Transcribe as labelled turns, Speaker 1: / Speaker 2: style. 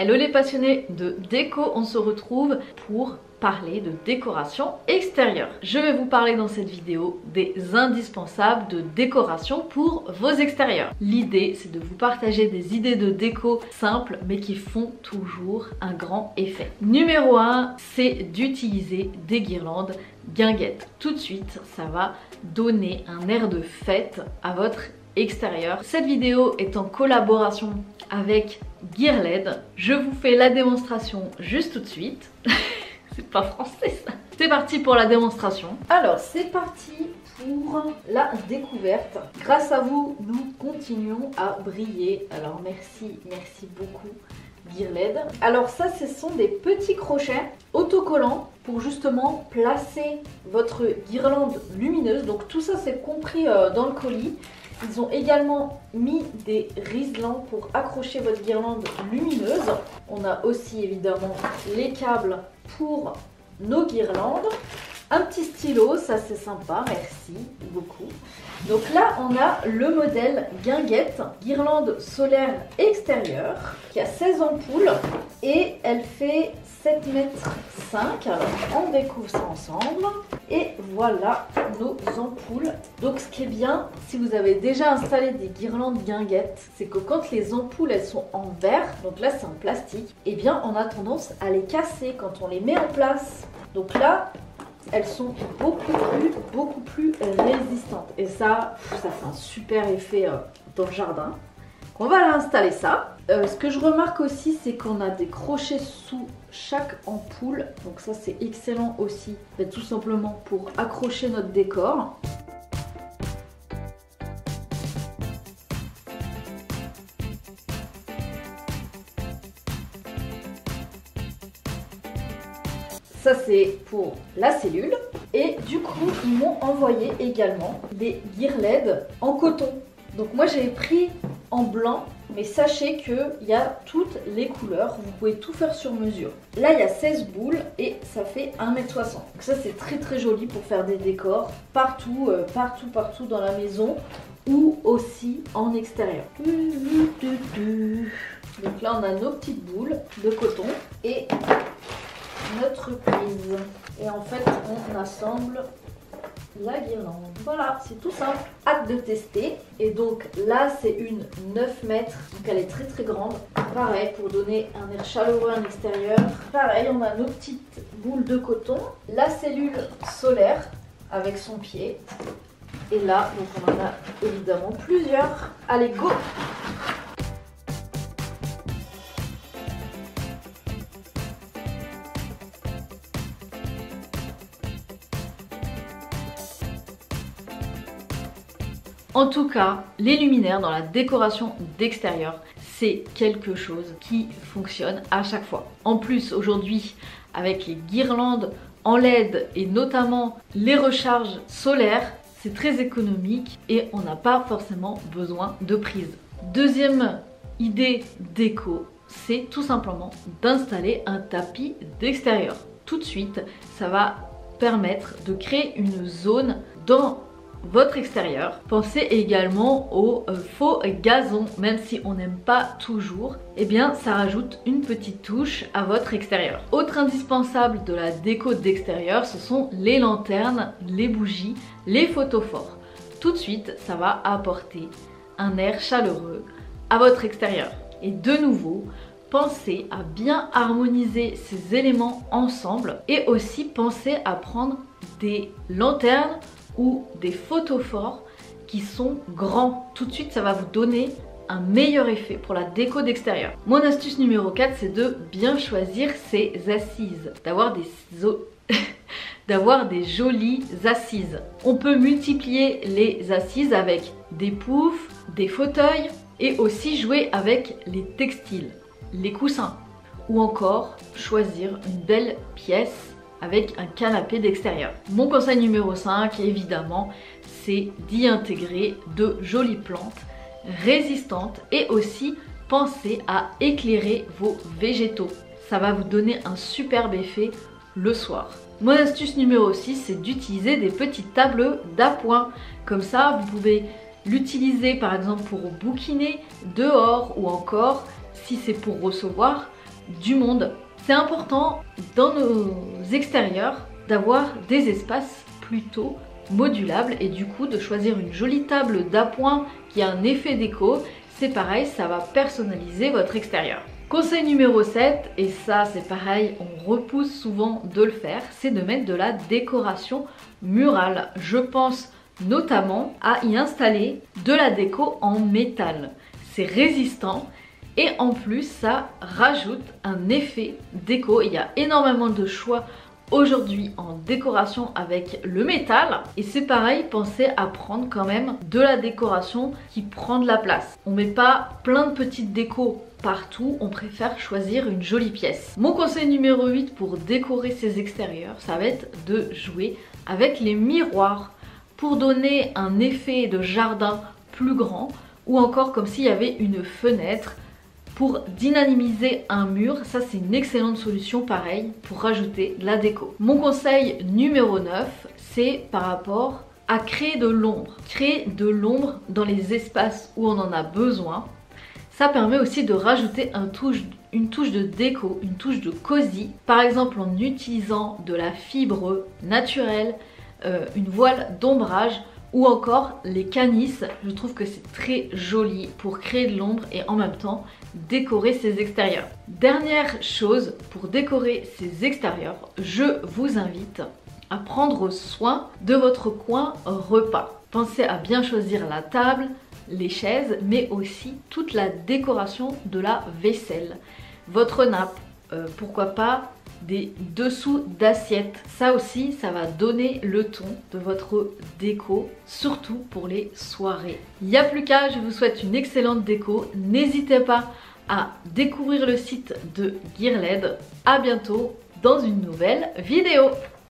Speaker 1: Hello les passionnés de déco, on se retrouve pour parler de décoration extérieure. Je vais vous parler dans cette vidéo des indispensables de décoration pour vos extérieurs. L'idée, c'est de vous partager des idées de déco simples mais qui font toujours un grand effet. Numéro 1, c'est d'utiliser des guirlandes guinguettes. Tout de suite, ça va donner un air de fête à votre extérieur. Cette vidéo est en collaboration avec Gearled. Je vous fais la démonstration juste tout de suite. C'est pas français ça. C'est parti pour la démonstration. Alors c'est parti pour la découverte. Grâce à vous, nous continuons à briller. Alors merci beaucoup Gearled. Alors ça, ce sont des petits crochets autocollants pour justement placer votre guirlande lumineuse. Donc tout ça c'est compris dans le colis. Ils ont également mis des riselants pour accrocher votre guirlande lumineuse. On a aussi évidemment les câbles pour nos guirlandes. Un petit stylo, ça c'est sympa, merci beaucoup. Donc là on a le modèle guinguette, guirlande solaire extérieure, qui a 16 ampoules et elle fait 7,5 m. Alors on découvre ça ensemble. Et voilà nos ampoules. Donc ce qui est bien, si vous avez déjà installé des guirlandes guinguettes, c'est que quand les ampoules elles sont en verre, donc là c'est en plastique, et bien on a tendance à les casser quand on les met en place. Donc là, elles sont beaucoup plus résistantes. Et ça fait un super effet dans le jardin. On va installer ça. Ce que je remarque aussi, c'est qu'on a des crochets sous chaque ampoule. Donc ça, c'est excellent aussi. Tout simplement pour accrocher notre décor. Ça c'est pour la cellule. Et du coup ils m'ont envoyé également des Gearled en coton. Donc moi j'ai pris en blanc, mais sachez qu'il y a toutes les couleurs, vous pouvez tout faire sur mesure. Là il y a 16 boules et ça fait 1,60 m. Donc ça c'est très joli pour faire des décors partout dans la maison ou aussi en extérieur. Donc là on a nos petites boules de coton et notre prise. Et en fait on assemble la guirlande. Voilà, c'est tout simple. Hâte de tester. Et donc là c'est une 9 mètres, donc elle est très grande. Pareil, pour donner un air chaleureux à l'extérieur. Pareil, on a nos petites boules de coton, la cellule solaire avec son pied. Et là donc on en a évidemment plusieurs. Allez go! En tout cas, les luminaires dans la décoration d'extérieur, c'est quelque chose qui fonctionne à chaque fois. En plus, aujourd'hui, avec les guirlandes en LED et notamment les recharges solaires, c'est très économique et on n'a pas forcément besoin de prise. Deuxième idée déco, c'est tout simplement d'installer un tapis d'extérieur. Tout de suite, ça va permettre de créer une zone dans votre extérieur. Pensez également au faux gazon, même si on n'aime pas toujours, et bien ça rajoute une petite touche à votre extérieur. Autre indispensable de la déco d'extérieur, ce sont les lanternes, les bougies, les photophores. Tout de suite, ça va apporter un air chaleureux à votre extérieur. Et de nouveau, pensez à bien harmoniser ces éléments ensemble et aussi pensez à prendre des lanternes ou des photophores qui sont grands. Tout de suite, ça va vous donner un meilleur effet pour la déco d'extérieur. Mon astuce numéro 4, c'est de bien choisir ses assises, d'avoir des jolies assises. On peut multiplier les assises avec des poufs, des fauteuils et aussi jouer avec les textiles, les coussins ou encore choisir une belle pièce avec un canapé d'extérieur. Mon conseil numéro 5, évidemment, c'est d'y intégrer de jolies plantes résistantes et aussi pensez à éclairer vos végétaux. Ça va vous donner un superbe effet le soir. Mon astuce numéro 6, c'est d'utiliser des petites tables d'appoint. Comme ça, vous pouvez l'utiliser par exemple pour bouquiner dehors ou encore, si c'est pour recevoir, du monde. C'est important dans nos extérieurs d'avoir des espaces plutôt modulables et du coup de choisir une jolie table d'appoint qui a un effet déco. C'est pareil, ça va personnaliser votre extérieur. Conseil numéro 7, et ça c'est pareil, on repousse souvent de le faire, c'est de mettre de la décoration murale. Je pense notamment à y installer de la déco en métal. C'est résistant et en plus ça rajoute un effet déco. Il y a énormément de choix aujourd'hui en décoration avec le métal et c'est pareil, pensez à prendre quand même de la décoration qui prend de la place. On met pas plein de petites décos partout, on préfère choisir une jolie pièce. Mon conseil numéro 8 pour décorer ses extérieurs, ça va être de jouer avec les miroirs pour donner un effet de jardin plus grand ou encore comme s'il y avait une fenêtre. Pour dynamiser un mur, ça c'est une excellente solution pareil pour rajouter de la déco. Mon conseil numéro 9, c'est par rapport à créer de l'ombre. Créer de l'ombre dans les espaces où on en a besoin. Ça permet aussi de rajouter une touche de déco, une touche de cosy. Par exemple en utilisant de la fibre naturelle, une voile d'ombrage ou encore les canisses. Je trouve que c'est très joli pour créer de l'ombre et en même temps décorer ses extérieurs. Dernière chose pour décorer ses extérieurs, je vous invite à prendre soin de votre coin repas. Pensez à bien choisir la table, les chaises, mais aussi toute la décoration de la vaisselle. Votre nappe, pourquoi pas des dessous d'assiettes. Ça aussi, ça va donner le ton de votre déco, surtout pour les soirées. Il n'y a plus qu'à, je vous souhaite une excellente déco. N'hésitez pas à découvrir le site de Gearled. À bientôt dans une nouvelle vidéo.